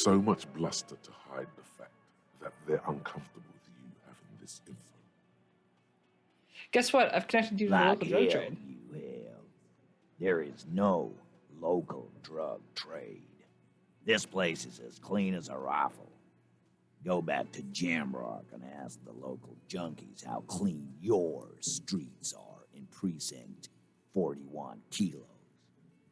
So much bluster to hide the fact that they're uncomfortable with you having this info. Guess what? I've connected you to the Like local drug hell trade. you have. There is no local drug trade. This place is as clean as a rifle. Go back to Jamrock and ask the local junkies how clean your streets are in Precinct 41 kilos.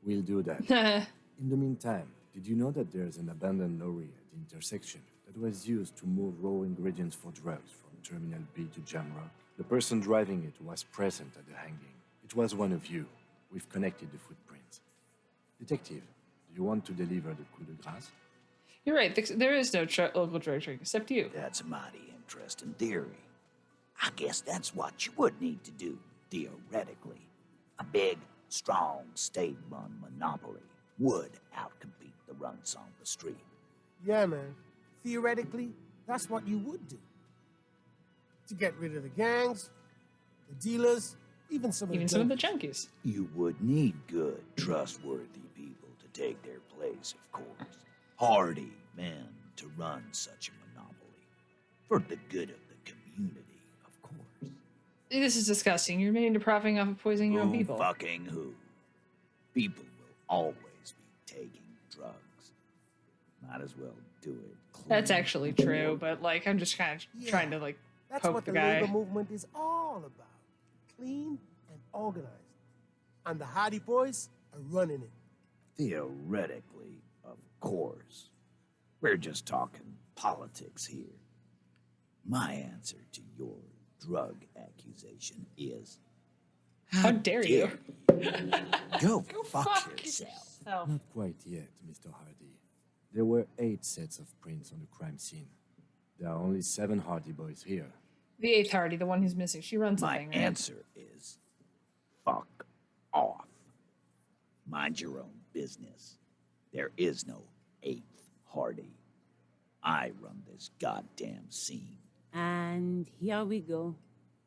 We'll do that. In the meantime, did you know that there's an abandoned lorry at the intersection that was used to move raw ingredients for drugs from Terminal B to Jamrock? The person driving it was present at the hanging. It was one of you. We've connected the footprints. Detective, do you want to deliver the coup de grâce? You're right. There is no local drug trade except you. That's a mighty interesting theory. I guess that's what you would need to do, theoretically. A big, strong, state-run monopoly would outcompete the runts on the street. Yeah, man. Theoretically, that's what you would do. To get rid of the gangs, the dealers, even some of the junkies. You would need good, trustworthy people to take their place, of course. Hardy men to run such a monopoly. For the good of the community, of course. This is disgusting. You're admitting to profiting off of poisoning your own people. Fucking who? People will always be taking drugs. Might as well do it clean. That's actually true, but like I'm just kind of trying to like That's poke what the the guy. labor movement is all about. Clean and organized. And the Hardy Boys are running it. Theoretically, of course. We're just talking politics here. My answer to your drug accusation is... How dare you? Go fuck yourself. Oh. Not quite yet, Mr. Hardy. There were 8 sets of prints on the crime scene. There are only 7 Hardy boys here. The 8th Hardy, the one who's missing. She runs the My thing, right? answer is... fuck off. Mind your own business. There is no 8th Hardy. I run this goddamn scene. And here we go.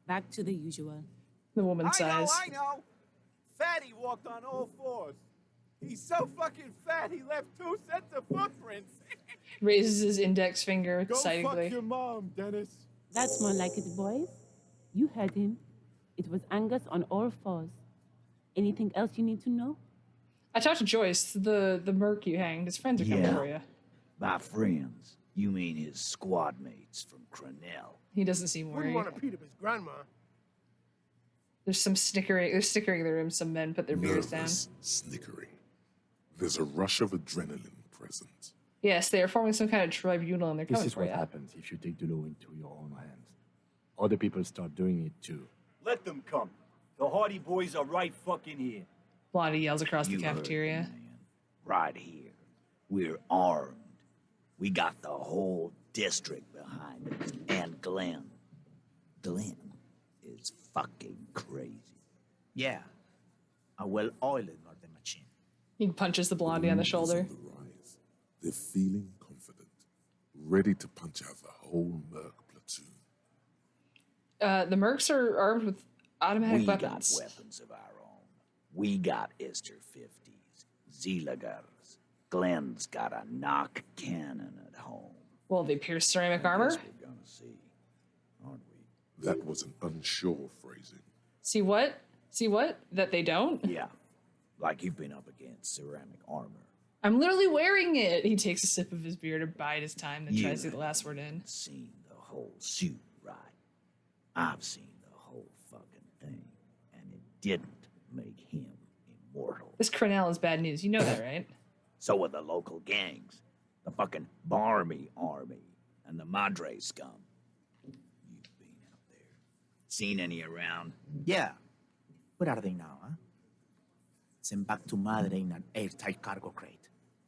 Back to the usual. The woman sighs. I know. Fatty walked on all 4s. He's so fucking fat, he left 2 sets of footprints. Raises his index finger Go excitedly. fuck your mom, Dennis. That's more like it, boys. You heard him. It was Angus on all 4s. Anything else you need to know? I talked to Joyce, the merc you hanged. His friends are coming for you. By friends, you mean his squad mates from Crenell. He doesn't seem Wouldn't worried. want to beat up his grandma. There's some snickering. There's snickering in the room. Some men put their beers down. Nervous snickering. There's a rush of adrenaline present. Yes, they are forming some kind of tribunal and they're This coming is for what you. happens if you take the law into your own hands. Other people start doing it too. Let them come. The Hardy Boys are right fucking here. Blondie yells across You the heard cafeteria. me, man. Right here. We're armed. We got the whole district behind us. And Glenn. Glenn is fucking crazy. Yeah. A well-oiled northern machine. He punches the blondie on the shoulder. Is on the rise. They're feeling confident, ready to punch out the whole Merc platoon. The mercs are armed with automatic We weapons. got weapons of our own. We got Ister 50s, Zeelagers. Glenn's got a knock cannon at home. Well, they pierce ceramic I armor. guess we're gonna see, aren't we? That was an unsure phrasing. See what? See what? That they don't? Yeah, like you've been up against ceramic armor. I'm literally wearing it. He takes a sip of his beer to bide his time, then You tries to get the last word in. Seen the whole suit, right? I've seen the whole fucking thing, and it didn't make him immortal. This Crenell is bad news. You know that, right? So are the local gangs, the fucking Barmy Army, and the Madre scum. You've been out there. Seen any around? Yeah. Where are they now, huh? Sent back to Madre in an airtight cargo crate.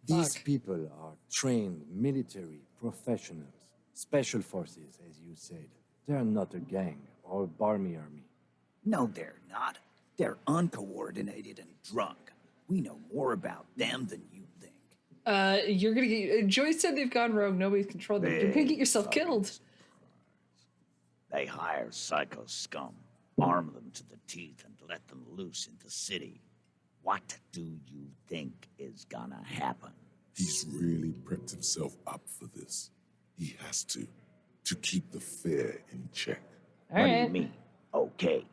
These Fuck. people are trained military professionals, special forces, as you said. They are not a gang or a barmy army. No, they're not. They're uncoordinated and drunk. We know more about them than you think. You're gonna get. Joyce said they've gone rogue. Nobody's controlled them. You're gonna get yourself Fucking killed. surprise. They hire psycho scum, arm them to the teeth, and let them loose in the city. What do you think is gonna happen? He's really prepped himself up for this. He has to keep the fear in check. All What do you right. mean? Okay.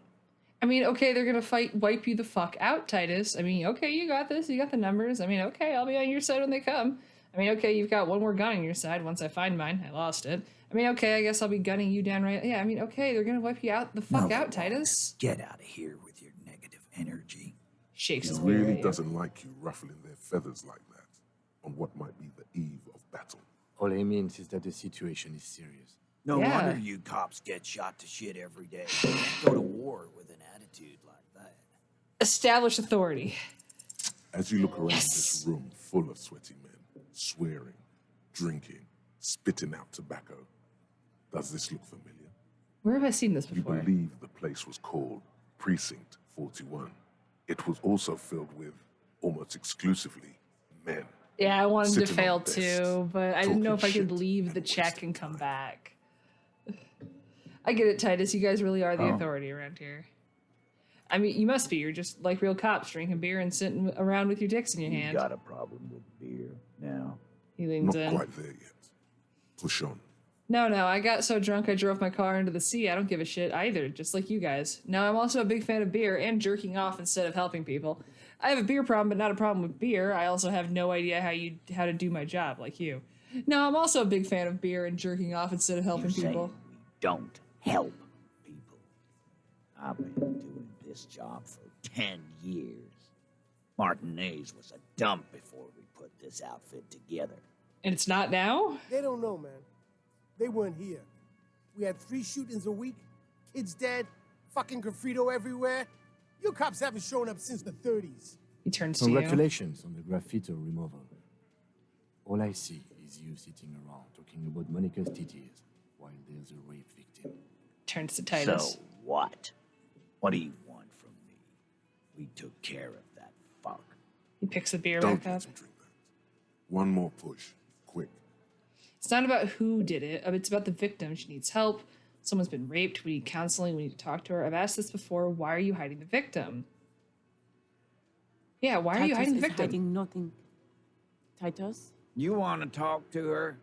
I mean, okay, they're gonna wipe you the fuck out, Titus. I mean, okay, you got this. You got the numbers. I mean, okay, I'll be on your side when they come. I mean, okay, you've got one more gun on your side. Once I find mine, I lost it. I mean, okay, I guess I'll be gunning you down right. Yeah, I mean, okay, they're gonna wipe you out the fuck No out, longer. Titus. Get out of here with your negative energy. Shakes He his finger really at you. doesn't like you ruffling their feathers like that on what might be the eve of battle. All he means is that the situation is serious. No Yeah. wonder you cops get shot to shit every day. Go to war with an attitude like that. Establish authority. As you look around this room full of sweaty men, swearing, drinking, spitting out tobacco, does this look familiar? Where have I seen this You before? believe the place was called Precinct 41. It was also filled with, almost exclusively, men. Yeah, I wanted to Sitting fail on desks, too, but I didn't know if I talking could shit leave the and check wasting and come time. back. I get it, Titus. You guys really are the Oh. authority around here. I mean, you must be. You're just like real cops, drinking beer and sitting around with your dicks in your You hand. got a problem with beer now? He leans Not in. quite there yet. Push on. No, I got so drunk I drove my car into the sea. I don't give a shit either, just like you guys. Now, I'm also a big fan of beer and jerking off instead of helping people. I have a beer problem, but not a problem with beer. I also have no idea how to do my job, like you. No, I'm also a big fan of beer and jerking off instead of helping You're people. saying we don't help people. I've been doing this job for 10 years. Martinez was a dump before we put this outfit together. And it's not now? They don't know, man. They weren't here. We had 3 shootings a week, kids dead, fucking graffito everywhere. You cops haven't shown up since the 30s. He turns to you. Congratulations on the graffiti removal. All I see is you sitting around talking about Monica's titties while there's a rape victim. Turns to Titus. So what? What do you want from me? We took care of that fuck. He picks the beer Don't back let up. him drink that. One more push. Quick. It's not about who did it. It's about the victim. She needs help. Someone's been raped. We need counseling. We need to talk to her. I've asked this before. Why are you hiding the victim? Yeah, why are you Titus hiding the is victim? hiding nothing. Titus? You want to talk to her?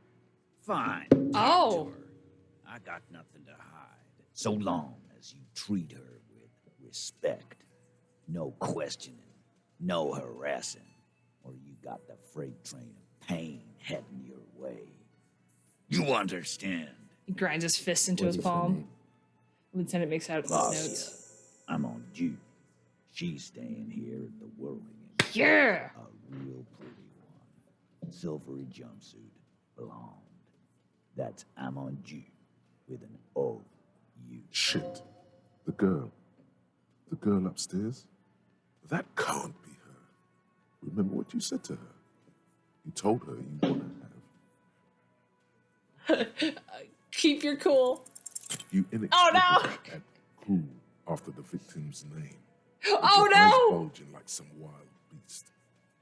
Fine. Oh. Talk to her. I got nothing to hide. So long as you treat her with respect. No questioning. No harassing. Or you got the freight train of pain heading your way. You understand? He grinds his fist into What his is her palm. name? Lieutenant makes out his Boss, notes. I'm on duty. She's staying here at the Whirling. Yeah! A real pretty one. Silvery jumpsuit. Blonde. That's I'm on duty with an O-U. Shit. The girl. The girl upstairs? That can't be her. Remember what you said to her? You told her you want to have. Keep your cool. You Oh, no! inexplicably add cool after the victim's name. with Oh, your eyes no! bulging like some wild beast.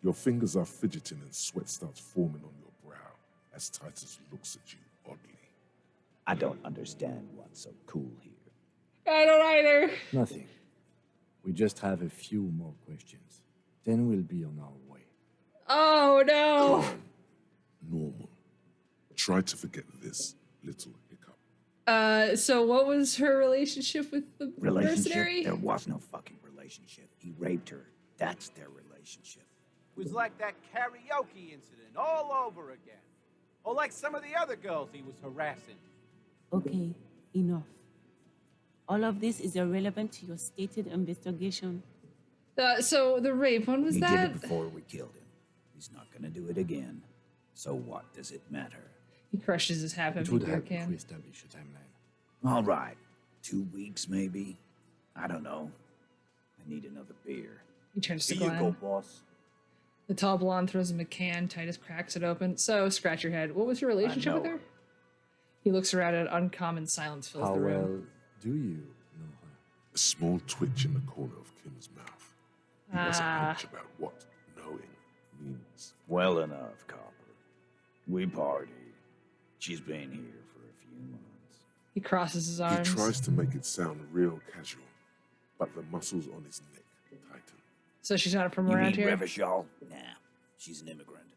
Your fingers are fidgeting and sweat starts forming on your brow as Titus looks at you oddly. I don't understand what's so cool here. I don't either. Nothing. We just have a few more questions. Then we'll be on our way. Oh, no. Calm. Normal. Try to forget this little hiccup. So what was her relationship with the mercenary? There was no fucking relationship. He raped her. That's their relationship. It was like that karaoke incident all over again. Or like some of the other girls he was harassing. Okay, enough. All of this is irrelevant to your stated investigation. So the rape, when was He that? did it before we killed him. He's not gonna do it again. So what does it matter? He crushes his It half-empty would beer help if can. we establish a timeline. All right. 2 weeks, maybe? I don't know. I need another beer. He turns to Here you go, Glenn. boss. The tall blonde throws him a can. Titus cracks it open. So, scratch your head. What was your relationship with know her? her. He looks around and uncommon silence fills How the room. well do you know her? A small twitch in the corner of Kim's mouth. He has a Ah. hunch about what knowing means. Well enough, Copper. We party. She's been here for a few months. He crosses his He arms. tries to make it sound real casual, but the muscles on his neck tighten. So she's not from You around mean here? Revachol? Nah, she's an immigrant.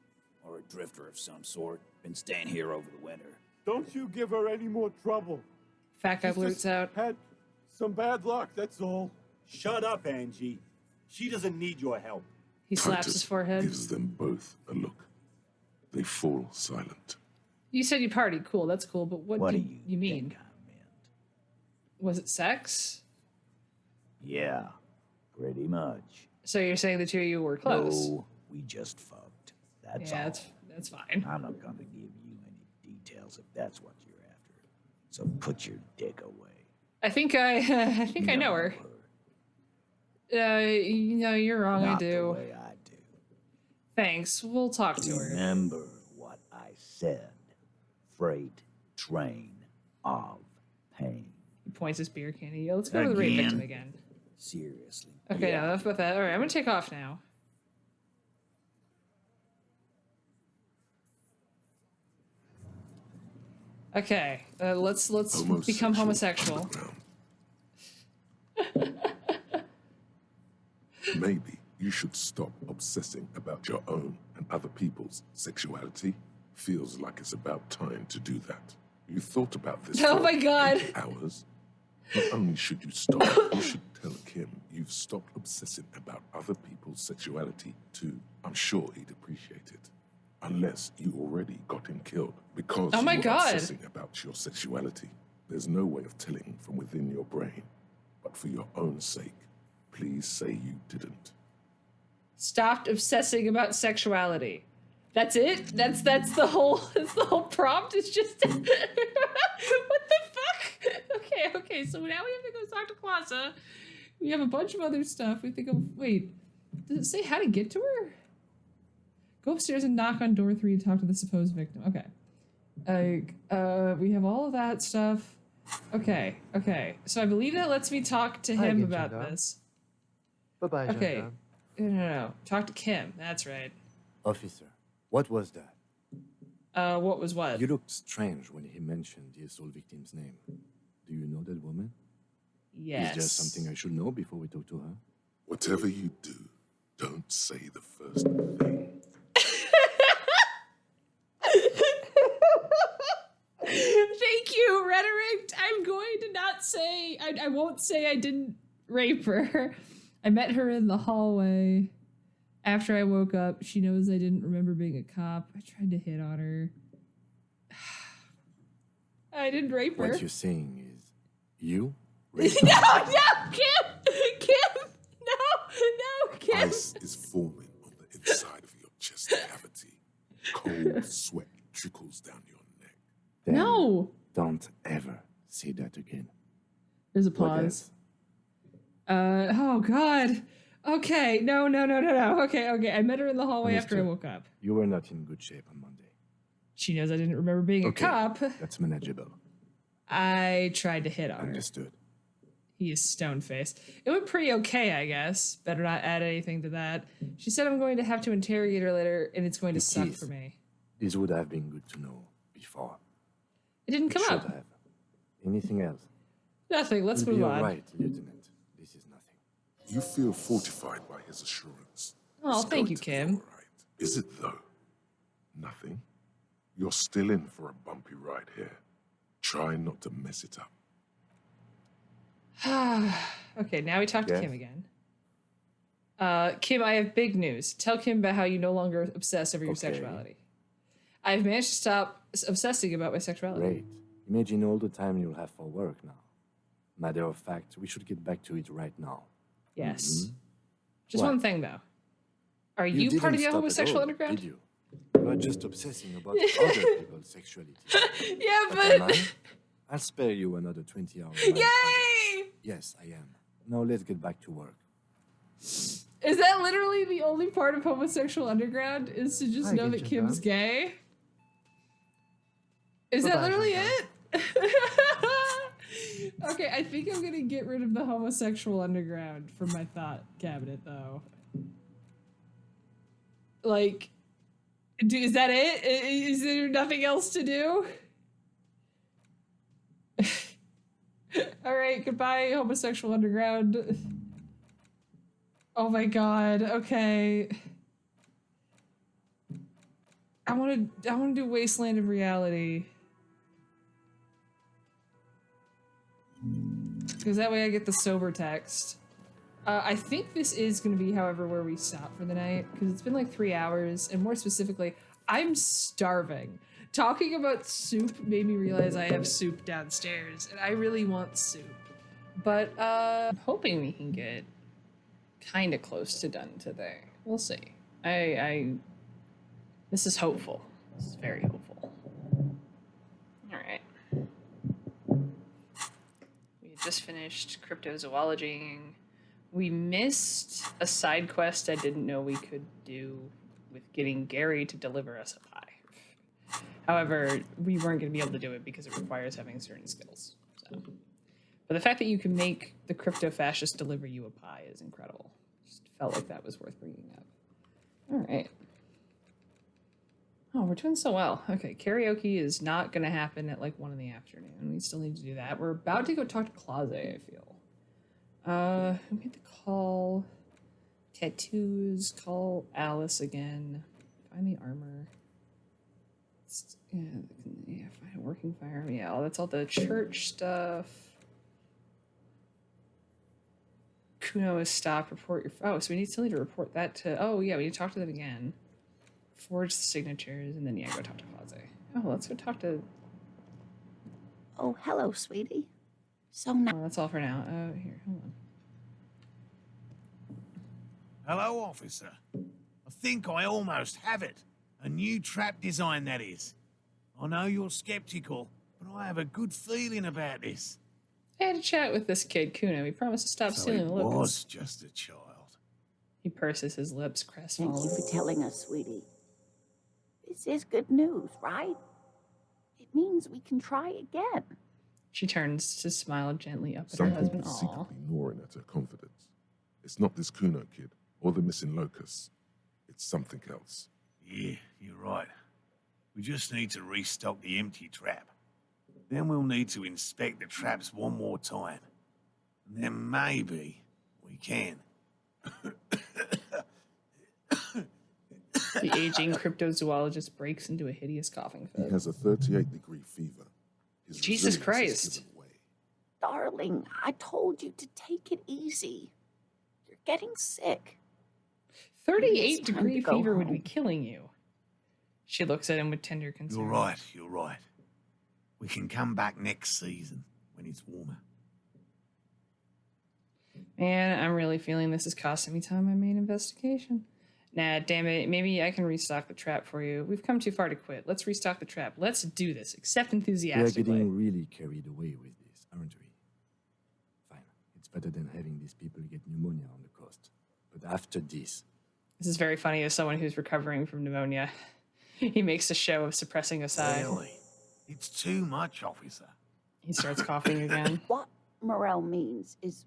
or a drifter of some sort. Been staying here over the winter. Don't you give her any more trouble. Fat guy She's blurts just out. had some bad luck, that's all. Shut up, Angie. She doesn't need your help. He slaps Titus his forehead. gives them both a look. They fall silent. You said you partied. Cool, that's cool. But what What did do you mean? think I meant? Was it sex? Yeah, pretty much. So you're saying the two of you were close? No, we just fucked. That's Yeah, all. that's fine. I'm not gonna give you any details if that's what you're after. So put your dick away. I think I know her. No, you're wrong. Not I do. the way I do. Thanks. We'll talk to her. Remember what I said. Freight train of pain. He points his beer can at you. Let's go to the rape Again? victim again. Seriously. Okay, yeah. now enough about that. All right, I'm gonna take off now. Okay, let's become homosexual. Maybe you should stop obsessing about your own and other people's sexuality. Feels like it's about time to do that. You thought about this Oh for my God. 8 hours. Not only should you stop, you should tell Kim you've stopped obsessing about other people's sexuality too. I'm sure he'd appreciate it. Unless you already got him killed because Oh my you were God. obsessing about your sexuality. There's no way of telling from within your brain. But for your own sake, please say you didn't. Stopped obsessing about sexuality. That's it? That's the whole prompt? It's just what the fuck? Okay, so now we have to go talk to Clausa. We have a bunch of other stuff. We think of wait, does it say how to get to her? Go upstairs and knock on door 3 to talk to the supposed victim. Okay. We have all of that stuff. Okay. So I believe that lets me talk to him about this. Bye-bye, Okay. gendarme. No. Talk to Kim. That's right. Officer, what was that? What was what? You looked strange when he mentioned the assault victim's name. Do you know that woman? Yes. Is there something I should know before we talk to her? Whatever you do, don't say the first thing. Thank you, rhetoric. I'm going to not say. I won't say I didn't rape her. I met her in the hallway. After I woke up, she knows I didn't remember being a cop. I tried to hit on her. I didn't rape her. What you're saying is, you No, Kim! No, Kim! Ice is forming on the inside of your chest cavity. Cold sweat trickles down your neck. Then No! Don't ever say that again. There's a What pause. else? Oh, God. Okay, no. Okay. I met her in the hallway after I Understood. woke up. You were not in good shape on Monday. She knows I didn't remember being Okay, a cop. that's manageable. I tried to hit on her. Understood. He is stone-faced. It went pretty okay, I guess. Better not add anything to that. She said I'm going to have to interrogate her later, and it's going to It suck is. for me. This would have been good to know before. It didn't It come should up. have. Anything else? Nothing. Let's You'll move be on. all right, Lieutenant. This is nothing. You feel fortified by his assurance. Oh, It's thank going you, to be Kim. all right. Is it though? Nothing. You're still in for a bumpy ride here. Try not to mess it up. Okay, now we talk to Yes? Kim again. Kim, I have big news. Tell Kim about how you no longer obsess over your Okay. sexuality. I've managed to stop obsessing about my sexuality. Great. Imagine all the time you'll have for work now. Matter of fact, we should get back to it right now. Yes. Mhm. Just What? one thing, though. Are you part of didn't the stop at homosexual all, underground? Did you? You are just obsessing about other people's sexuality. Yeah, Am but... I? I'll spare you another 20 hours. Yay! Yes, I am. Now let's get back to work. Is that literally the only part of homosexual underground? Is to just I know get that you, Kim's Dom. gay? Is that Bye-bye, literally Jean-Paul. it? Okay, I think I'm gonna get rid of the homosexual underground from my thought cabinet, though. Like, is that it? Is there nothing else to do? All right, goodbye, homosexual underground. Oh my god, okay. I want to do Wasteland of Reality. Because that way I get the sober text. I think this is going to be, however, where we stop for the night. Because it's been like 3 hours. And more specifically, I'm starving. Talking about soup made me realize I have soup downstairs. And I really want soup. But I'm hoping we can get kind of close to done today. We'll see. This is hopeful. This is very hopeful. All right. We had just finished cryptozoologying. We missed a side quest I didn't know we could do with getting Gary to deliver us a pie. However, we weren't going to be able to do it because it requires having certain skills. So. But the fact that you can make the crypto-fascist deliver you a pie is incredible. Just felt like that was worth bringing up. All right. Oh, we're doing so well. Okay, karaoke is not going to happen at like 1 in the afternoon. We still need to do that. We're about to go talk to Claze, I feel. Who made the call? Tattoos. Call Alice again. Find the armor. Yeah, find a working fire. Yeah, that's all the church stuff. Kuno is stopped. Report your... Oh, so we still need to report that to... Oh, yeah, we need to talk to them again. Forge the signatures, and then, yeah, go talk to Claze. Oh, let's go talk to... Oh, hello, sweetie. So nice. Oh, that's all for now. Here, hold on. Hello, officer. I think I almost have it. A new trap design, that is. I know you're skeptical, but I have a good feeling about this. I had a chat with this kid, Kuno. He promised to stop stealing the locusts. Was just a child. He purses his lips, crestfallen. Thank you for telling us, sweetie. This is good news, right? It means we can try again. She turns to smile gently up at her Something husband. is Aw. secretly gnawing at her confidence. It's not this Kuno kid or the missing locusts. It's something else. Yeah, you're right. We just need to restock the empty trap. Then we'll need to inspect the traps one more time. And then maybe we can. The aging cryptozoologist breaks into a hideous coughing He fit. has a 38-degree fever. His Jesus resilience has Christ. given way. Darling, I told you to take it easy. You're getting sick. 38-degree It's time to fever go would be home. killing you. She looks at him with tender concern. You're right, you're right. We can come back next season when it's warmer. Man, I'm really feeling this is costing me time on my main investigation. Nah, damn it. Maybe I can restock the trap for you. We've come too far to quit. Let's restock the trap. Let's do this. Accept We are enthusiastically. getting really carried away with this, aren't we? Fine. It's better than having these people get pneumonia on the coast. But after this... This is very funny as someone who's recovering from pneumonia. He makes a show of suppressing a sigh. Really? It's too much, officer. He starts coughing again. What Morel means is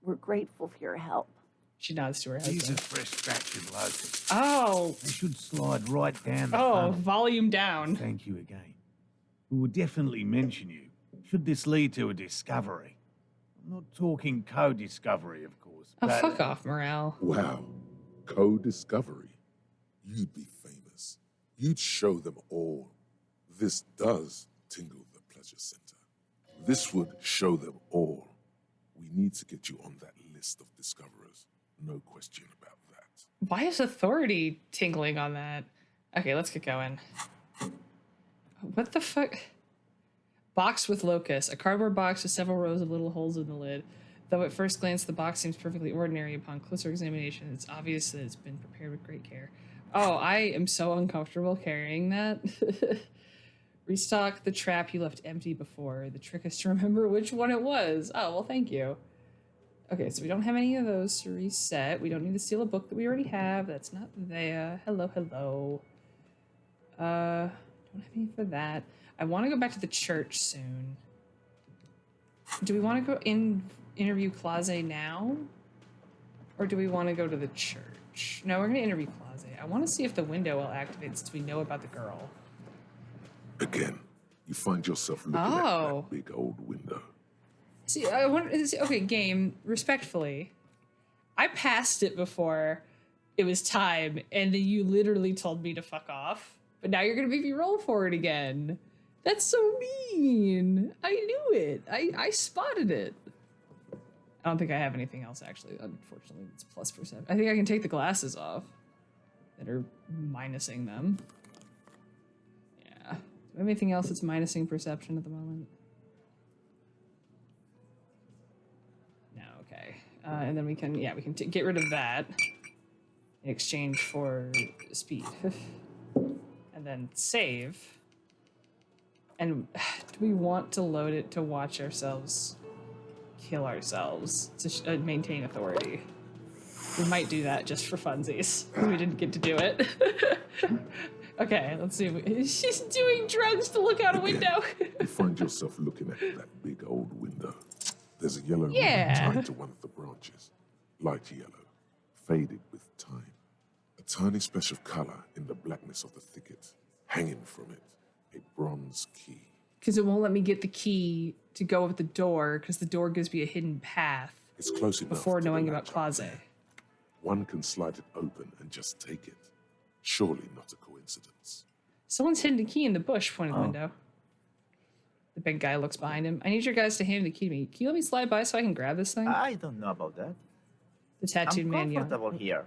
we're grateful for your help. She nods to her These are husband. fresh scratches locusts. Oh, They should slide right down the oh, funnel. volume down. Thank you again. We will definitely mention you, should this lead to a discovery. I'm not talking co-discovery, of course. Oh, but fuck off, Morale. Wow. Co-discovery. You'd be famous. You'd show them all. This does tingle the pleasure center. This would show them all. We need to get you on that list of discoverers. No question about that. Why is authority tingling on that? Okay, let's get going. What the fuck? Box with locust. A cardboard box with several rows of little holes in the lid. Though at first glance the box seems perfectly ordinary, upon closer examination it's obvious that it's been prepared with great care. Oh, I am so uncomfortable carrying that. Restock the trap you left empty before. The trick is to remember which one it was. Oh, well, thank you. Okay, so we don't have any of those to reset. We don't need to steal a book that we already have. That's not there. Hello, hello. Don't have any for that. I want to go back to the church soon. Do we want to go interview Claze now? Or do we want to go to the church? No, we're going to interview Claze. I want to see if the window will activate since we know about the girl. Again, you find yourself looking at Oh. that big old window. See, I want okay, game, respectfully. I passed it before it was time, and then you literally told me to fuck off. But now you're gonna make me roll for it again. That's so mean. I knew it. I spotted it. I don't think I have anything else, actually. Unfortunately, it's plus perception. I think I can take the glasses off that are minusing them. Yeah. Do I have anything else that's minusing perception at the moment? No, okay. And then we can get rid of that in exchange for speed. And then save. And do we want to load it to watch ourselves kill ourselves to maintain authority? We might do that just for funsies. We didn't get to do it. Okay, let's see. She's doing drugs to look out a window. You find yourself looking at that big old window. There's a yellow ribbon tied to one of the branches. Light yellow, faded with time. A tiny splash of color in the blackness of the thicket. Hanging from it, a bronze key. Because it won't let me get the key to go with the door, because the door gives me a hidden path. It's close enough before knowing about Quasi. One can slide it open and just take it. Surely not a coincidence. Someone's hidden a key in the bush, point of the window. The big guy looks behind him. I need your guys to hand the key to me. Can you let me slide by so I can grab this thing? I don't know about that. The tattooed man I'm yelled. comfortable here.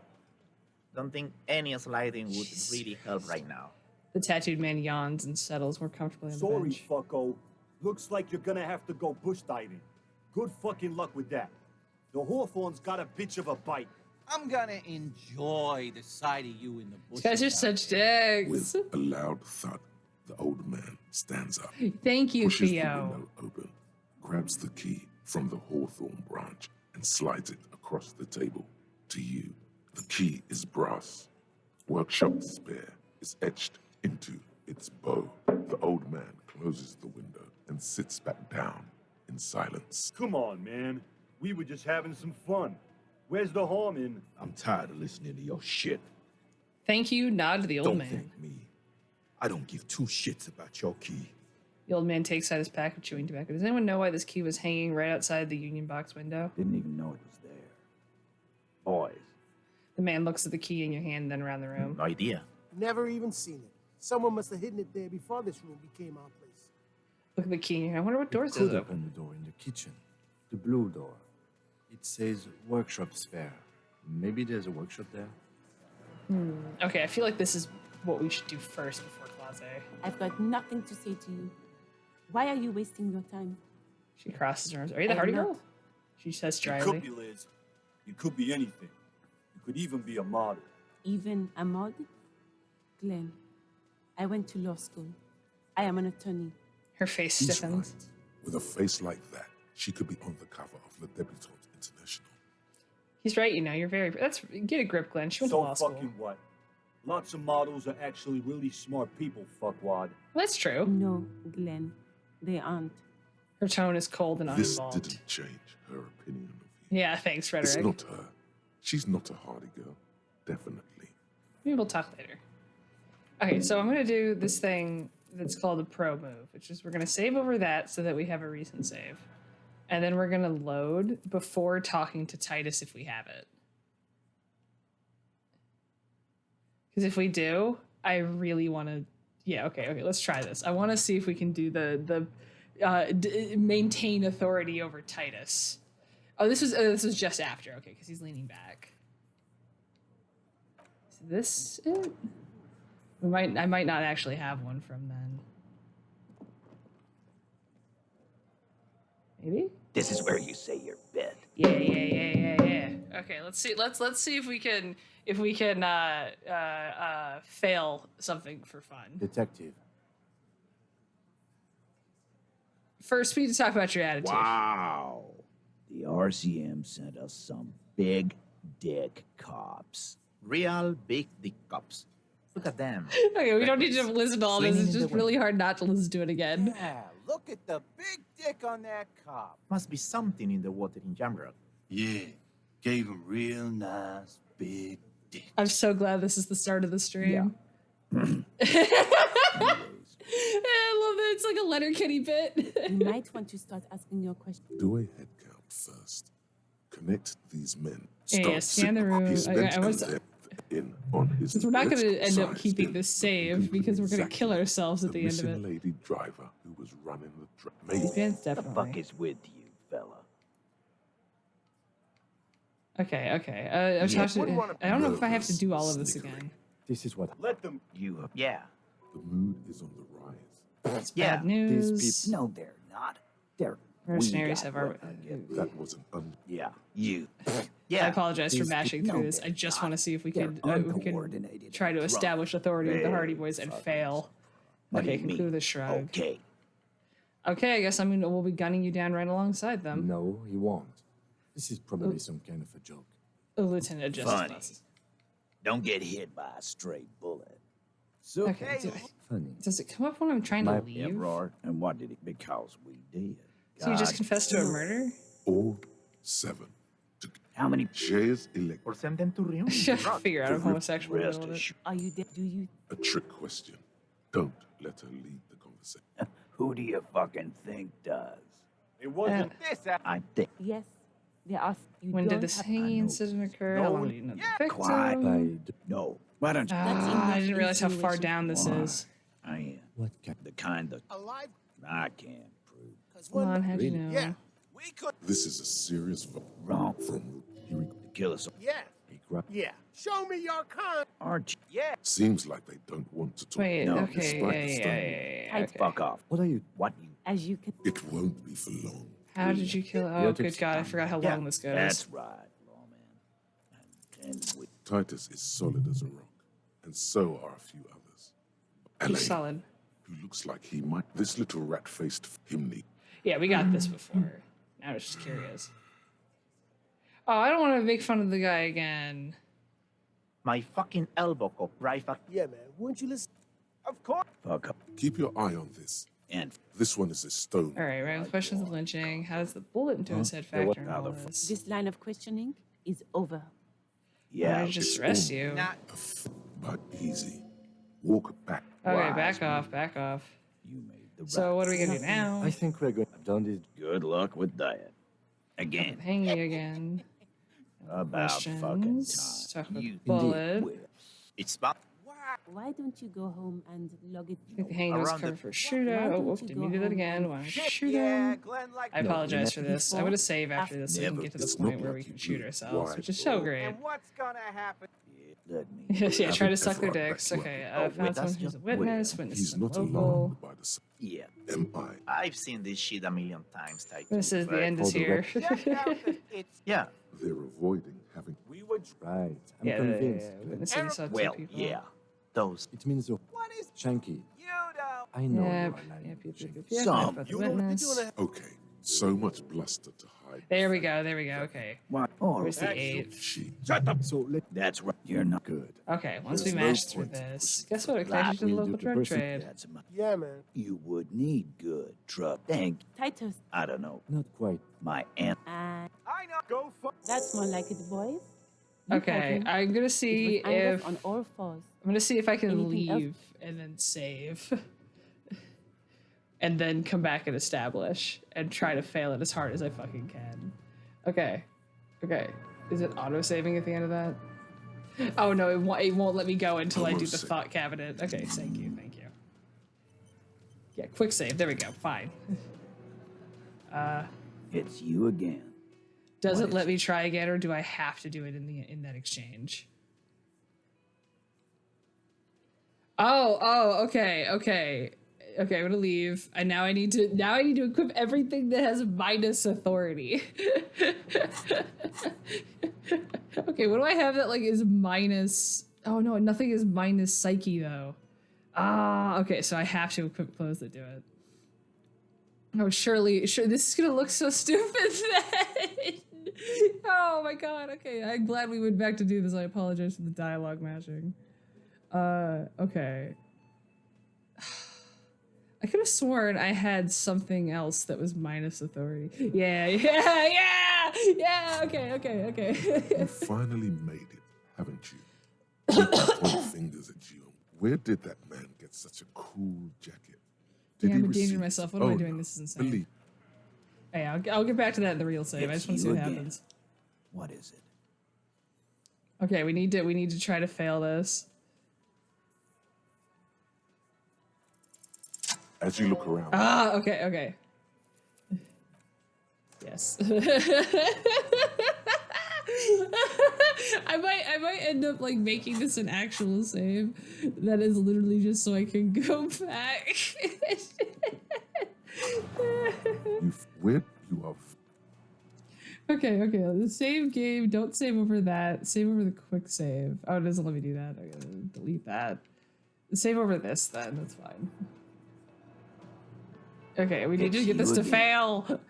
Don't think any sliding would really help right now. The tattooed man yawns and settles more comfortably on the Sorry, bench. fucko. Looks like you're gonna have to go bush diving. Good fucking luck with that. The Hawthorne's got a bitch of a bite. I'm gonna enjoy the sight of you in the These bushes. guys are such dicks. With a loud thud, the old man stands up. Thank you, pushes the Theo. window open, grabs the key from the hawthorn branch, and slides it across the table to you. The key is brass. Workshop despair is etched into its bow. The old man closes the window and sits back down in silence. Come on, man. We were just having some fun. Where's the harm in? I'm tired of listening to your shit. Thank you, nod to the old Don't man. thank me. I don't give two shits about your key. The old man takes out his pack of chewing tobacco. Does anyone know why this key was hanging right outside the union box window? Didn't even know it was there. Boys. The man looks at the key in your hand, then around the room. No idea. Never even seen it. Someone must have hidden it there before this room became our place. Look at the key in your hand. I wonder what doors Could is open the door in the kitchen. The blue door. It says workshop spare. Maybe there's a workshop there. Okay, I feel like this is what we should do first before Quasi. I've got nothing to say to you. Why are you wasting your time? She crosses her arms. Are you the I'm hardy not. girl? She says You could dryly. be Liz. You could be anything. You could even be a martyr. Even a mod? Glenn, I went to law school. I am an attorney. Her face He's stiffens. right. With a face like that, she could be on the cover of Le Debutante International. He's right, you know. You're very. Get a grip, Glenn. She went to So law school. fucking what? Lots of models are actually really smart people, fuckwad. Well, that's true. No, Glenn, they aren't. Her tone is cold and This uninvolved. didn't change her opinion of you. Yeah, thanks, It's Frederick. not her. She's not a hardy girl. Definitely. Maybe we'll talk later. Okay, so I'm gonna do this thing that's called a pro move, which is we're gonna save over that so that we have a recent save. And then we're gonna load before talking to Titus if we have it. Because if we do, I really want to. Yeah, okay, let's try this. I want to see if we can do the maintain authority over Titus. Oh, this was just after. Okay, because he's leaning back. Is this it? I might not actually have one from then. Maybe? This is where you say your bit. Yeah. Okay, let's see. Let's see if we can fail something for fun. Detective. First, we need to talk about your attitude. Wow. The RCM sent us some big dick cops. Real big dick cops. Look at them. Okay, we don't need to listen to all this. Swinging It's in just the really hard not to listen to it again. Yeah, look at the big dick on that cop. Must be something in the water in Jamrock. Yeah, gave him real nice big dick. I'm so glad this is the start of the stream. I love that. It's like a Letterkenny bit. You might want to start asking your questions. Do a head count first. Connect these men. Yeah, Start scan the sitting up room. his Okay, bench I was- and then in on his. Because we're not going to Let's end up size keeping in this so save we can because we're going to exactly kill ourselves at the end of missing it. lady driver who was running the truck. Maybe Advance The definitely. fuck is with you, fella? Okay, okay. I don't know if I have to do all of this Snickering. again. This is what Let them. You, yeah. the mood is on the rise. It's Yeah, bad news. these No, they're not. They're Mercenaries we got have what our. we get. That was an Yeah, you. I Yeah, apologize for these mashing people- through No, this. I they're just not. want to see if we They're could uncoordinated try to and drunk. establish authority with the Hardy Very Boys and fuckers. fail. What do Okay, you mean? conclude the shrug. Okay. Okay, I guess we'll be gunning you down right alongside them. No, he won't. This is probably some kind of a joke. Lieutenant Justice Funny. Bus. Don't get hit by a stray bullet. So, Okay, Funny. does it come up when I'm trying to My- Yeah, leave? right. And what did it? Because we did. So you just God, confessed to a murder? all 7 to How many shares elect Or send them to Rion. Figure out I'm homosexual. rest a little bit. assured? Are you there? Do you? a trick question. Don't let her lead the conversation. Who do you fucking think does? it wasn't this. I think. Yes. There are. You When did don't this have- hanging incident occur? How long do you know the Quiet. victim? No. Why don't you? That's Ah, I enough didn't realize how far insinuation. down this Why? is. I am What kind? the kind that Alive? I can't prove. Because Come on, how'd you know? Yeah, we could. This is a serious vote Wrong. from he re- To kill us, Yeah, He grabbed. yeah. Show me your con. aren't you? Yeah. seems like they don't want to talk. Wait, No, okay, despite the yeah, styling. okay. Fuck off. What are you? What you? As you can. It won't be for long. How did you kill? Yeah, Oh, it good takes God, I time. forgot how Yeah, long this goes. that's right, lawman. And we, Titus is solid as a rock, and so are a few others. He's Elaine, solid. who looks like he might. This little rat-faced himney. Yeah, we got this before. Now I was just curious. Oh, I don't want to make fun of the guy again. My fucking elbow go right fuck. Yeah, man. Wouldn't you listen? Of course. fuck up. Keep your eye on this. And This one is a stone. All right, random questions of lynching. How does the bullet into his head Yeah, what- factor in all this? This line of questioning is over. yeah, I just arrest you. But easy. Walk back. Okay, Wise back man. off, back off. you made the right. So what are we gonna do now? I think we're going. I've done this. Good luck with that. Again, Hang you again. about fucking Questions. time. Talk about You the bullet. will. It's about Why don't you go home and log it? I think the hanging was Around the- covered for shootout. Why Oh, don't whoop, you didn't go mean to do that home again. and- Want to shoot Yeah, him? Glenn like. I apologize for this. I'm before- gonna save after this so we can Never. get to the It's point not where like we can you shoot blew ourselves, wide which is so or- great. And what's gonna happen? let me. Yes, yeah, try to Haven't suck their ever dicks. backed you Okay, Oh, found wait, someone that's who's a just witness. weird. Witness He's is not local. alarmed by the sound. Yeah. Am I? I've seen this shit a million times, Titus. This is the but- end is Hold the here. Check out the, it's. Yeah. They're avoiding having. We were. Right. I'm Yeah, convinced. witnessing saw two Well, people. yeah. Those. It means the What is Shanky. you know? I know Yeah, you're yeah, lying. yeah, Some. about the You know what witness. you're doing? Okay, so much bluster to hide. There we go. There we go. Okay. What? Oh, Where's the 8th? She. shut up. So that's right. You're not Good. Okay, once we There's no mash through point in this, pushing guess what? It that. connects you to the We'll local do drug the person- trade. That's my. Yeah, man. You would need good drug. Thank. Titus. I don't know. Not quite. My aunt. And I know. Go for. that's more like it, boys. You Okay, had him. I'm gonna It see was Angus if on all fours. I'm gonna see if I can Anything else? leave and then save, and then come back and establish and try to fail it as hard as I fucking can. Okay, okay. Is it auto saving at the end of that? Oh no, it won't let me go until I do the Almost thought cabinet. Okay, thank you, thank you. Yeah, quick save. There we go. Fine. It's you again. Does What it let me try again, or do I have to do it in that exchange? Oh, okay. I'm gonna leave. And now I need to equip everything that has minus authority. Okay, what do I have that like is minus? Oh no, nothing is minus psyche though. Ah, okay, so I have to equip clothes that do it. Oh, surely, this is gonna look so stupid then. Oh my god, okay, I'm glad we went back to do this. I apologize for the dialogue mashing. Okay. I could have sworn I had something else that was minus authority. Yeah, okay. You finally made it, haven't you? People point fingers at you. Where did that man get such a cool jacket? Did Yeah, he I'm endangering receive- myself. What am I Oh, doing? no. This is insane. Believe Hey, I'll get back to that in the real save. I just want to see you what again. happens. What is it? Okay, we need to try to fail this. As you look around, Ah, okay. Yes. I might end up like making this an actual save that is literally just so I can go back. you are. Okay. The save game. Don't save over that. Save over the quick save. Oh, it doesn't let me do that. I gotta delete that. Save over this then. That's fine. Okay, we need to get this to fail.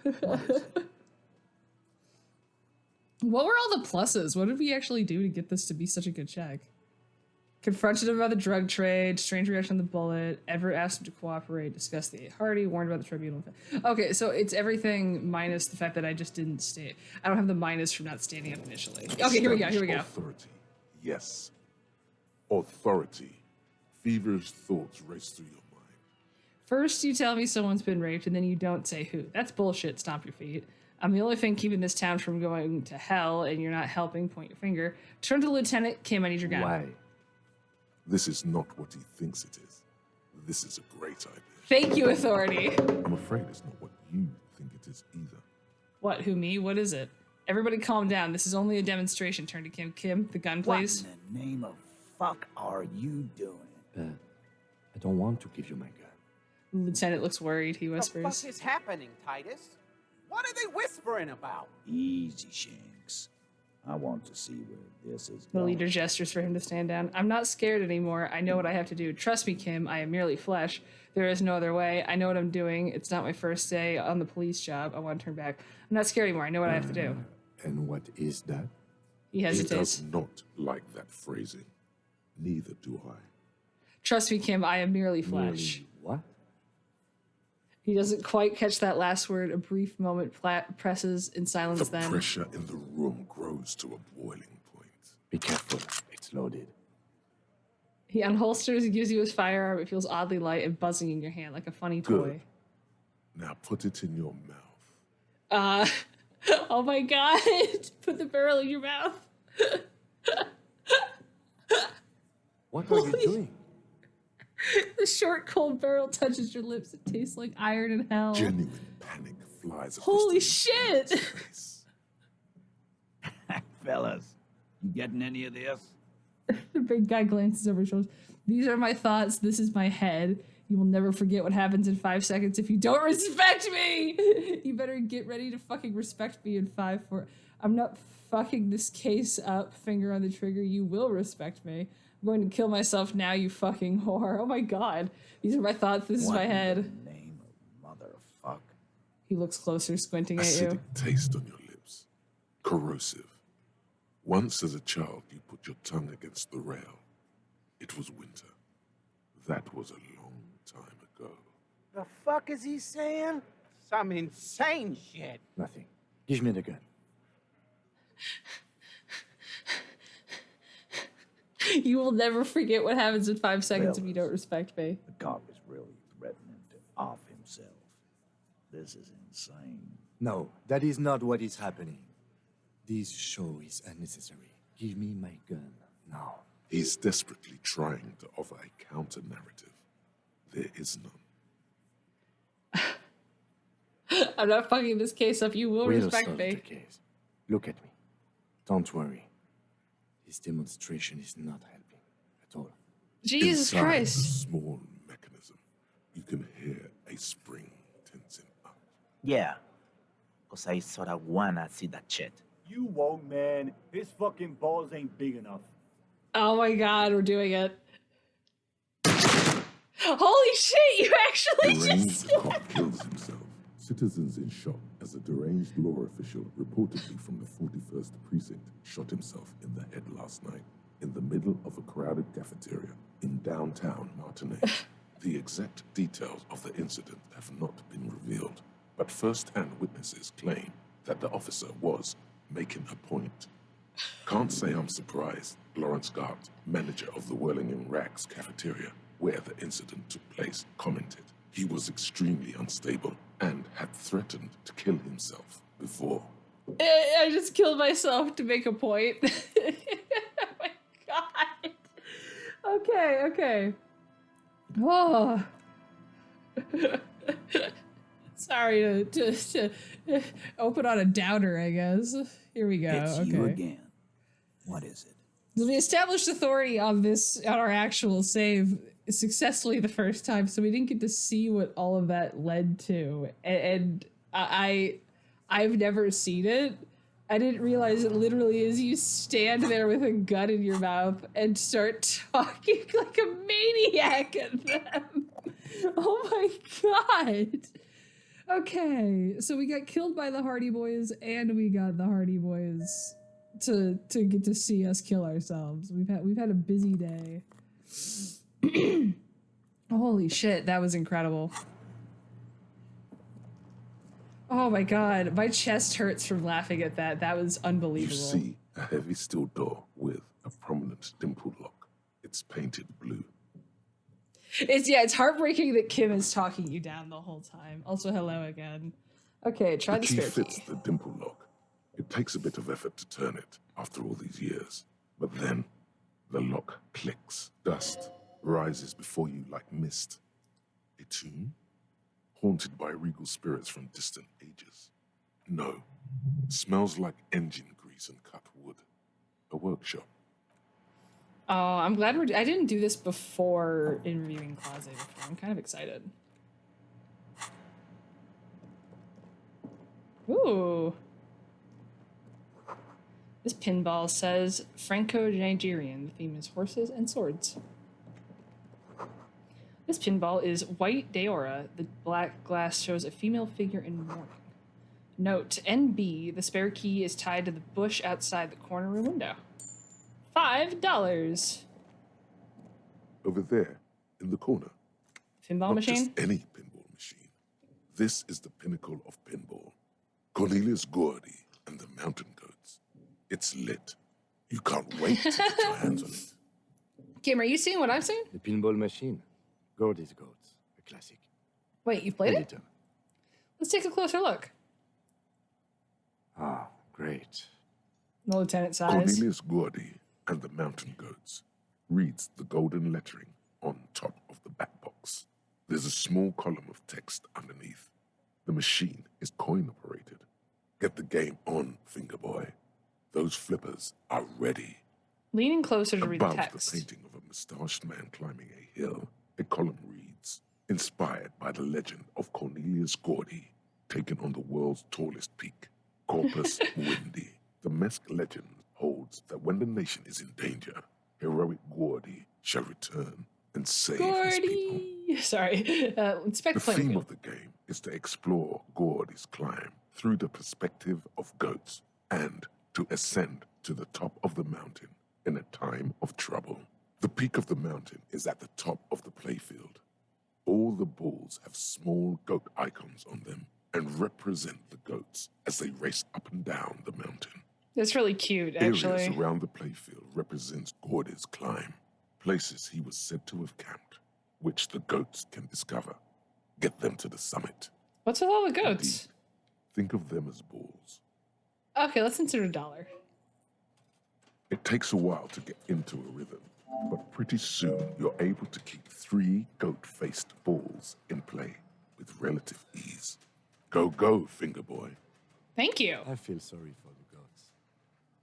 What were all the pluses? What did we actually do to get this to be such a good check? Confronted him about the drug trade, strange reaction to the bullet, Everett asked him to cooperate, discussed the Hardy, warned about the tribunal. Okay, so it's everything minus the fact that I just didn't stay. I don't have the minus from not standing up initially. Okay, here we go. Authority. Yes. Authority. Feverish thoughts race through your mind. First, you tell me someone's been raped, and then you don't say who. That's bullshit. Stomp your feet. I'm the only thing keeping this town from going to hell, and you're not helping. Point your finger. Turn to Lieutenant Kim. I need your gun. Why? This is not what he thinks it is. This is a great idea. Thank you, Authority. I'm afraid it's not what you think it is either. What? Who, me? What is it? Everybody calm down. This is only a demonstration. Turn to Kim. Kim, the gun, please. What in the name of fuck are you doing? I don't want to give you my gun. Lieutenant looks worried. He What whispers. the fuck is happening, Titus? What are they whispering about? Easy, Shanks. I want to see where this is The going. leader gestures for him to stand down. I'm not scared anymore. I know what I have to do. Trust me, Kim. I am merely flesh. There is no other way. I know what I'm doing. It's not my first day on the police job. I want to turn back. I'm not scared anymore. I know what I have to do. And what is that? He He hesitates. does not like that phrasing. Neither do I. Trust me, Kim. I am merely flesh. Merely what? He doesn't quite catch that last word. A brief moment presses in silence The then. pressure in the room grows to a boiling point. Be careful. It's loaded. He unholsters and gives you his firearm. It feels oddly light and buzzing in your hand like a funny toy. Good. Now put it in your mouth. Oh my god. Put the barrel in your mouth. What are you doing? The short, cold barrel touches your lips. It tastes like iron in hell. Genuine panic flies across Holy the shit! face. Fellas, you getting any of this? The big guy glances over his shoulders. These are my thoughts. This is my head. You will never forget what happens in 5 seconds if you don't respect me. You better get ready to fucking respect me in 5, 4. I'm not fucking this case up. Finger on the trigger. You will respect me. I'm going to kill myself now, you fucking whore. Oh my god. These are my thoughts. This is my head. In the name of motherfuck. He looks closer, squinting at Acidic you. taste on your lips. Corrosive. Once as a child, you put your tongue against the rail. It was winter. That was a long time ago. The fuck is he saying? Some insane shit. Nothing. Give me the gun. You will never forget what happens in 5 seconds if you don't respect me. The cop is really threatening to off himself. This is insane. No, that is not what is happening. This show is unnecessary. Give me my gun now. He's desperately trying to offer a counter-narrative. There is none. I'm not fucking this case up. You will We'll respect solve me. the case. Look at me. Don't worry. This demonstration is not helping at all. Jesus Inside Christ. the small mechanism, you can hear a spring tensing up. Yeah. Because I sort of wanna see that shit. You won't, man. His fucking balls ain't big enough. Oh my god, we're doing it. Holy shit, you actually Deranged just... cop kills himself. Citizens in shock as a deranged law official, reportedly from the 41st precinct, shot himself in the head last night in the middle of a crowded cafeteria in downtown Martinez. The exact details of the incident have not been revealed, but first-hand witnesses claim that the officer was making a point. Can't say I'm surprised. Lawrence Gart, manager of the Whirling in Rags cafeteria, where the incident took place, commented he was extremely unstable and had threatened to kill himself before. I just killed myself to make a point. Okay. Oh. Sorry to open on a downer, I guess. Here we go. It's okay. you again. What is it? So we established authority on our actual save successfully the first time, so we didn't get to see what all of that led to. And I've never seen it. I didn't realize it literally is you stand there with a gun in your mouth and start talking like a maniac at them. Oh my god. Okay, so we got killed by the Hardy Boys, and we got the Hardy Boys to get to see us kill ourselves. We've had a busy day. Holy shit, that was incredible. Oh my god, my chest hurts from laughing at that. That was unbelievable. You see a heavy steel door with a prominent dimple lock. It's painted blue. It's heartbreaking that Kim is talking you down the whole time. Also, hello again. Okay, try the key spare fits key. the dimple lock. It takes a bit of effort to turn it after all these years. But then the lock clicks. Dust rises before you like mist. A tomb? Haunted by regal spirits from distant ages. No. Smells like engine grease and cut wood. A workshop. Oh, I'm glad I didn't do this before in reviewing Closet before. I'm kind of excited. Ooh. This pinball says Franco-Nigerian. The theme is horses and swords. This pinball is white Deora. The black glass shows a female figure in mourning. Note, NB, the spare key is tied to the bush outside the corner room window. $5. Over there, in the corner. Pinball Not machine? just any pinball machine. This is the pinnacle of pinball. Cornelius Gordy and the Mountain Goats. It's lit. You can't wait to get your hands on it. Kim, are you seeing what I'm seeing? The pinball machine. Gordy's Goats. A classic. Wait, you've played it? Editor. Let's take a closer look. Ah, great. The lieutenant sighs. Cornelius Gordy and the Mountain Goats reads the golden lettering on top of the back box. There's a small column of text underneath. The machine is coin operated. Get the game on, finger boy. Those flippers are ready. Leaning closer to read the Above text. the painting of a mustached man climbing a hill, a column reads, inspired by the legend of Cornelius Gordy, taken on the world's tallest peak, Corpus Windy. The Mesk legend holds that when the nation is in danger, heroic Gordy shall return and save his people. Gordy! Sorry. Inspect The playing theme field. of the game is to explore Gordy's climb through the perspective of goats and to ascend to the top of the mountain in a time of trouble. The peak of the mountain is at the top of the playfield. All the balls have small goat icons on them and represent the goats as they race up and down the mountain. That's really cute, actually. Areas around the playfield represents Gordy's climb, places he was said to have camped, which the goats can discover. Get them to the summit. What's with all the goats? Think of them as balls. Okay, let's insert $1. It takes a while to get into a rhythm, but pretty soon you're able to keep 3 goat-faced balls in play with relative ease. Go, go, finger boy. Thank you. I feel sorry for the gods.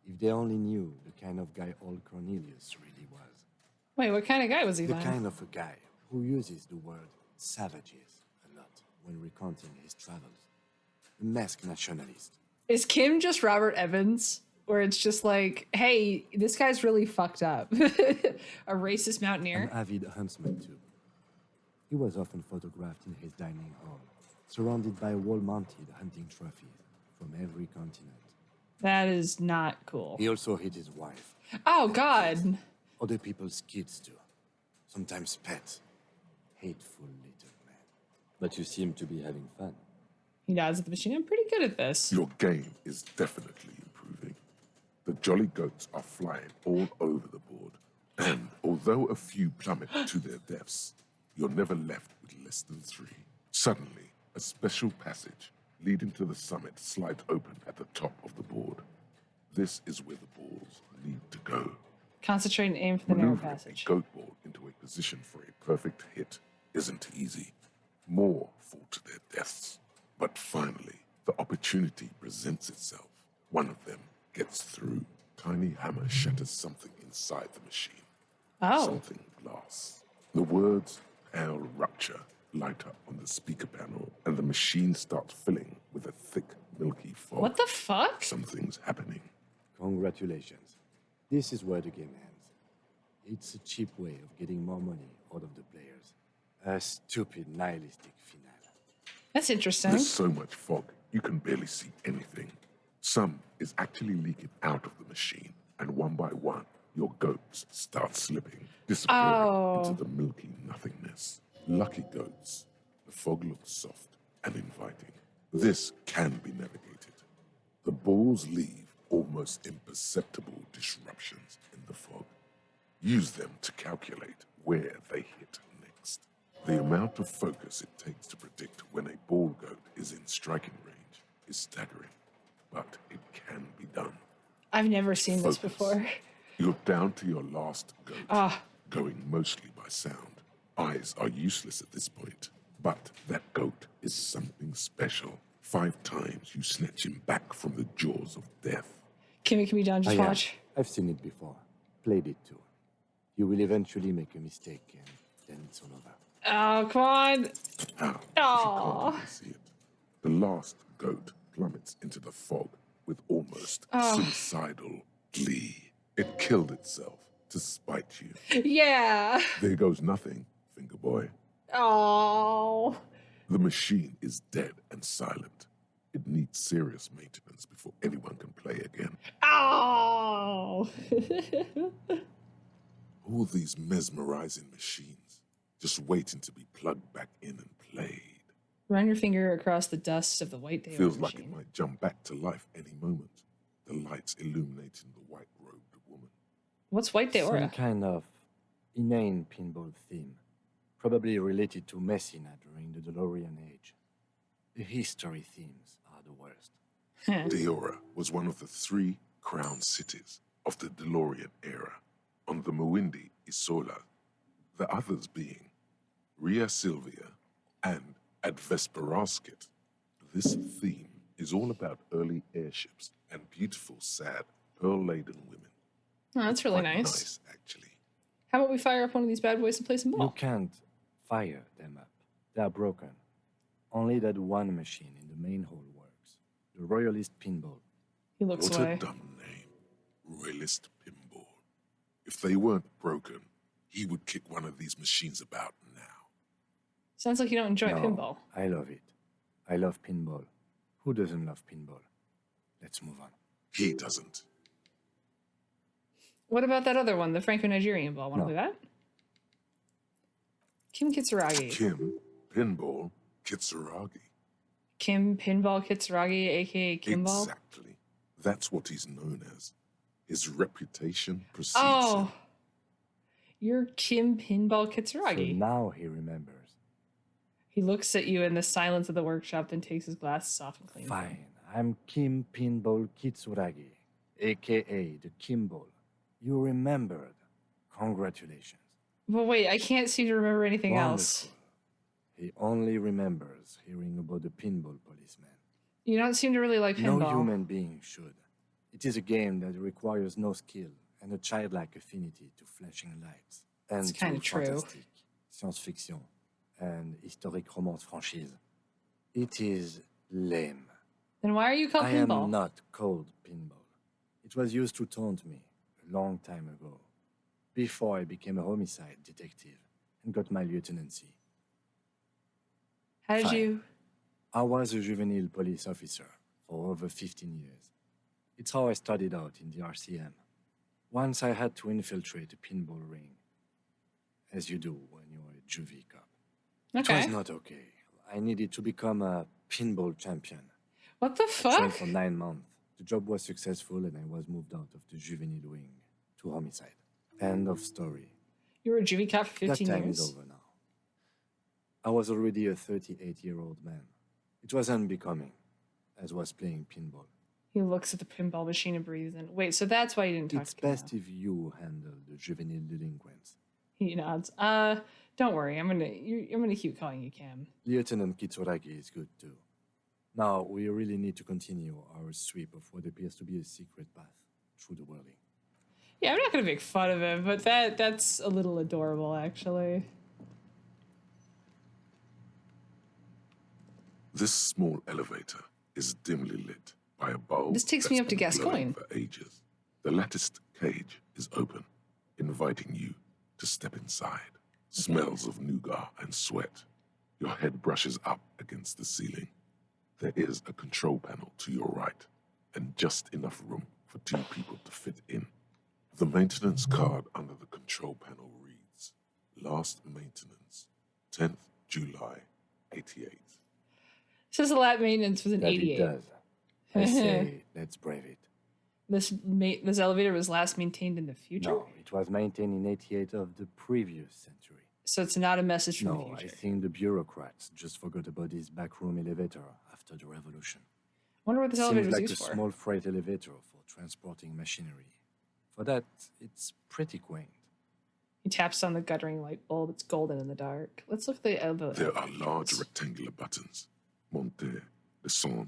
If they only knew the kind of guy old Cornelius really was. Wait, what kind of guy was he The then? kind of a guy who uses the word savages a lot when recounting his travels. A masked nationalist. Is Kim just Robert Evans? Where it's just like, hey, this guy's really fucked up. A racist mountaineer. An avid huntsman, too. He was often photographed in his dining hall, surrounded by wall-mounted hunting trophies from every continent. That is not cool. He also hid his wife. Oh, God. Other people's kids, too. Sometimes pets. Hateful little man. But you seem to be having fun. He nods at the machine. I'm pretty good at this. Your game is definitely improving. The jolly goats are flying all over the board, and although a few plummet to their deaths, you're never left with less than 3. Suddenly, a special passage leading to the summit slides open at the top of the board. This is where the balls need to go. Concentrate and aim for the narrow Maneuvering passage. a goat ball into position for a perfect hit isn't easy. More fall to their deaths. But finally, the opportunity presents itself. One of them gets through. Tiny hammer shatters something inside the machine. Oh. Something glass. The words "pale rupture" light up on the speaker panel, and the machine starts filling with a thick, milky fog. What the fuck? Something's happening. Congratulations. This is where the game ends. It's a cheap way of getting more money out of the players. A stupid, nihilistic finale. That's interesting. There's so much fog, you can barely see anything. Some is actually leaking out of the machine, and one by one, your goats start slipping, disappearing into the milky nothingness. Lucky goats. The fog looks soft and inviting. This can be navigated. The balls leave almost imperceptible disruptions in the fog. Use them to calculate where they hit next. The amount of focus it takes to predict when a ball goat is in striking range is staggering, but it can be done. I've never seen this before. You're down to your last goat, going mostly by sound. Eyes are useless at this point, but that goat is something special. 5 times you snatch him back from the jaws of death. Can we done? Just watch. I've seen it before. Played it too. You will eventually make a mistake, and then it's all over. Oh, come on. Now, you can't even see it. The last goat plummets into the fog with almost suicidal glee. It killed itself to spite you. Yeah. There goes nothing, finger boy. Oh. The machine is dead and silent. It needs serious maintenance before anyone can play again. Oh. All these mesmerizing machines, just waiting to be plugged back in and played. Run your finger across the dust of the white Deora Feels machine. like it might jump back to life any moment. The lights illuminating the white-robed woman. What's white Deora? Some kind of inane pinball theme, probably related to Messina during the DeLorean age. The history themes are the worst. Deora was one of the 3 crown cities of the DeLorean era, on the Mawindi Isola, the others being Ria Silvia and Advesperasket. This theme is all about early airships and beautiful, sad, pearl-laden women. Oh, that's really Quite nice. nice, actually. How about we fire up one of these bad boys and play some ball? You can't fire them up. They are broken. Only that one machine in the main hall works. The Royalist Pinball. He looks What away. a dumb name. Royalist Pinball. If they weren't broken, he would kick one of these machines about now. Sounds like you don't enjoy No, pinball. I love it. I love pinball. Who doesn't love pinball? Let's move on. He doesn't. What about that other one, the Franco-Nigerian ball? Want to No. play that? Kim Kitsuragi. Kim Pinball Kitsuragi. Kim Pinball Kitsuragi, aka Kimball. Exactly. That's what he's known as. His reputation precedes Oh, him. you're Kim Pinball So Kitsuragi. now he remembers. He looks at you in the silence of the workshop, then takes his glasses off and cleans them. Fine. I'm Kim Pinball Kitsuragi, a.k.a. the Kimball. You remembered. Congratulations. But wait, I can't seem to remember anything else. Wonderful. He only remembers hearing about the pinball policeman. You don't seem to really like pinball. No human being should. It is a game that requires no skill and a childlike affinity to flashing lights. And It's kinda to true. fantastic, science fiction, and historic romance franchise. It is lame. Then why are you called I pinball? am not called pinball. It was used to taunt me a long time ago, before I became a homicide detective and got my lieutenancy. How did Fine. you? I was a juvenile police officer for over 15 years. It's how I started out in the RCM. Once I had to infiltrate a pinball ring, as you do when you're a juvie cop. It Okay. was not okay. I needed to become a pinball champion. What the I trained fuck? for 9 months. The job was successful and I was moved out of the juvenile wing to homicide. End of story. You were a juvie cop for 15 That time years. is over now. I was already a 38-year-old man. It was unbecoming, as was playing pinball. He looks at the pinball machine and breathes in. Wait, so that's why you didn't talk It's to him best if you handle the juvenile delinquents. He nods. Don't worry. I'm gonna keep calling you Cam. Lieutenant Kitsuragi is good too. Now, we really need to continue our sweep of what appears to be a secret path through the whirling. Yeah, I'm not gonna make fun of him, but that's a little adorable, actually. This small elevator is dimly lit by a bulb. This takes me up to that's been glowing Gascoigne. for ages. The latticed cage is open, inviting you to step inside. Smells of nougat and sweat. Your head brushes up against the ceiling. There is a control panel to your right, and just enough room for 2 people to fit in. The maintenance card under the control panel reads, Last maintenance, 10th July, 88. Says the lab maintenance was an That 88. it does. I say, let's brave it. This elevator was last maintained in the future? No, it was maintained in 88 of the previous century. So it's not a message from the No, future. I think the bureaucrats just forgot about this backroom elevator after the revolution. Wonder what this elevator Seems was like used a for. small freight elevator for transporting machinery. For that, it's pretty quaint. He taps on the guttering light bulb. It's golden in the dark. Let's look at the elevator. There are large rectangular buttons, monter, descente,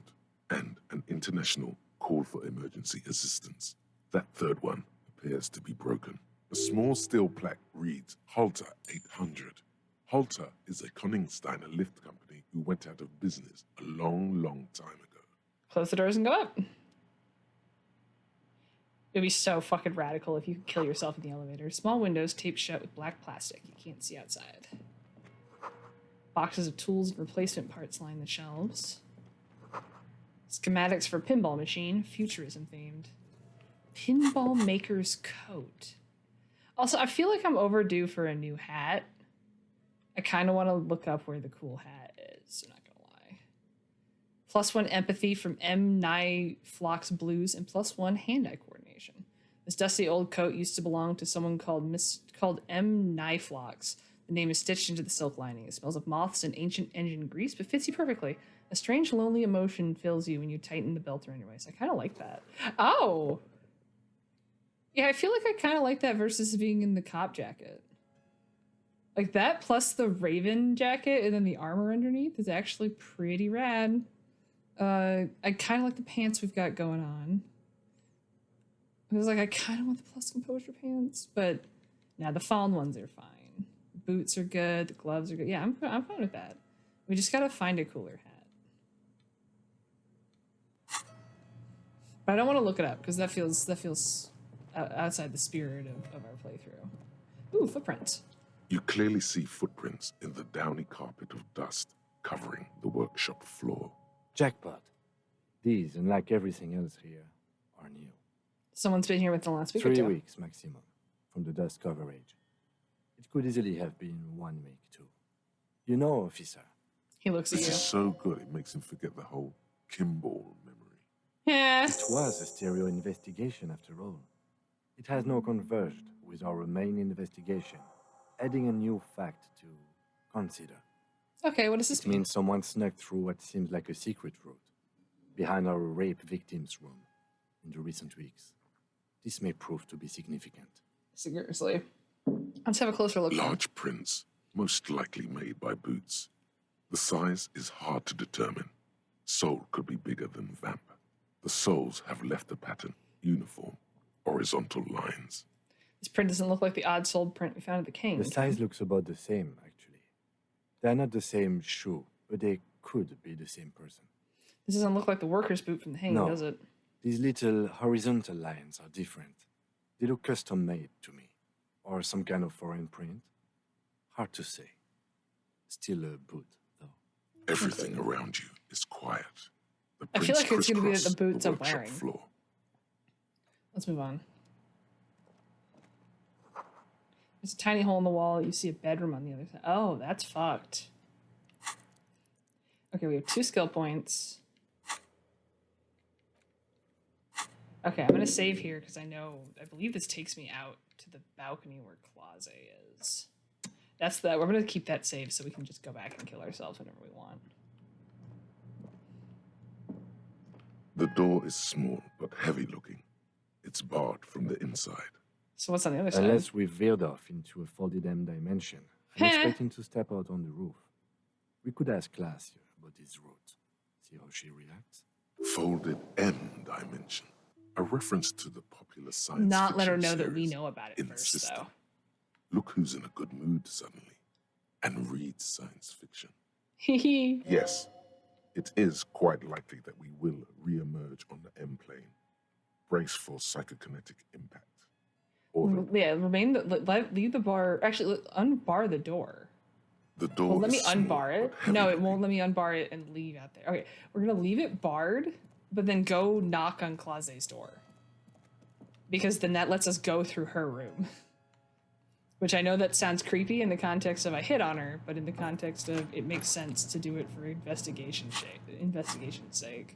and an international call for emergency assistance. That third one appears to be broken. A small steel plaque reads Halter 800. Halter is a Koningsteiner lift company who went out of business a long, long time ago. Close the doors and go up. It'd be so fucking radical if you could kill yourself in the elevator. Small windows taped shut with black plastic. You can't see outside. Boxes of tools and replacement parts line the shelves. Schematics for pinball machine, futurism themed. Pinball maker's coat. Also, I feel like I'm overdue for a new hat. I kind of want to look up where the cool hat is. I'm not gonna lie. +1 empathy from M. Nye Flock's Blues and +1 hand-eye coordination. This dusty old coat used to belong to someone called M. Nye Flocks. The name is stitched into the silk lining. It smells of moths and ancient engine grease, but fits you perfectly. A strange, lonely emotion fills you when you tighten the belt around your waist. I kind of like that. Oh! Yeah, I feel like I kind of like that versus being in the cop jacket. Like that plus the Raven jacket and then the armor underneath is actually pretty rad. I kind of like the pants we've got going on. I was like, I kind of want the plus composure pants, but nah, the fawn ones are fine. Boots are good. The gloves are good. Yeah, I'm fine with that. We just gotta find a cooler hat. But I don't want to look it up because that feels outside the spirit of our playthrough. Ooh, footprints. You clearly see footprints in the downy carpet of dust covering the workshop floor. Jackpot. These, unlike everything else here, are new. Someone's been here within the last week or 3 two. weeks maximum from the dust coverage. It could easily have been 1 week too. You know, officer. He looks at This you. is so good it makes him forget the whole Kimball memory. Yeah. It was a stereo investigation after all. It has now converged with our main investigation, adding a new fact to consider. Okay, what does this It mean? means someone snuck through what seems like a secret route, behind our rape victim's room in the recent weeks. This may prove to be significant. Seriously. Let's have a closer look. Large prints, most likely made by Boots. The size is hard to determine. Sole could be bigger than Vamp. The soles have left the pattern, uniform, horizontal lines. This print doesn't look like the odd-soled print we found at the King. The size looks about the same, actually. They're not the same shoe, but they could be the same person. This doesn't look like the worker's boot from the Hang, No. does it? These little horizontal lines are different. They look custom-made to me. Or some kind of foreign print. Hard to say. Still a boot, though. Everything around you is quiet. The I feel prints like it's going to be crisscross the boots I'm workshop wearing. floor. Let's move on. There's a tiny hole in the wall. You see a bedroom on the other side. Oh, that's fucked. Okay, we have 2 skill points. Okay, I'm going to save here because I believe this takes me out to the balcony where Closet is. We're going to keep that saved so we can just go back and kill ourselves whenever we want. The door is small but heavy looking. It's barred from the inside. So what's on the other side? Unless we veered off into a folded M dimension, I'm expecting to step out on the roof. We could ask Class here about his route. See how she reacts. Folded M dimension. A reference to the popular science Not let her fiction know that we series know about it in first, System. though. Look who's in a good mood suddenly and reads science fiction. Hehe. Yes, it is quite likely that we will re-emerge on the M plane. Brace for psychokinetic impact. Or Leave the bar. Actually, unbar the door. the door. Well, let me is small, unbar it. but No, it heavy-duty. won't let me unbar it and leave out there. Okay, we're gonna leave it barred, but then go knock on Clause's door. Because then that lets us go through her room. Which I know that sounds creepy in the context of I hit on her, but in the context of it makes sense to do it for investigation's sake.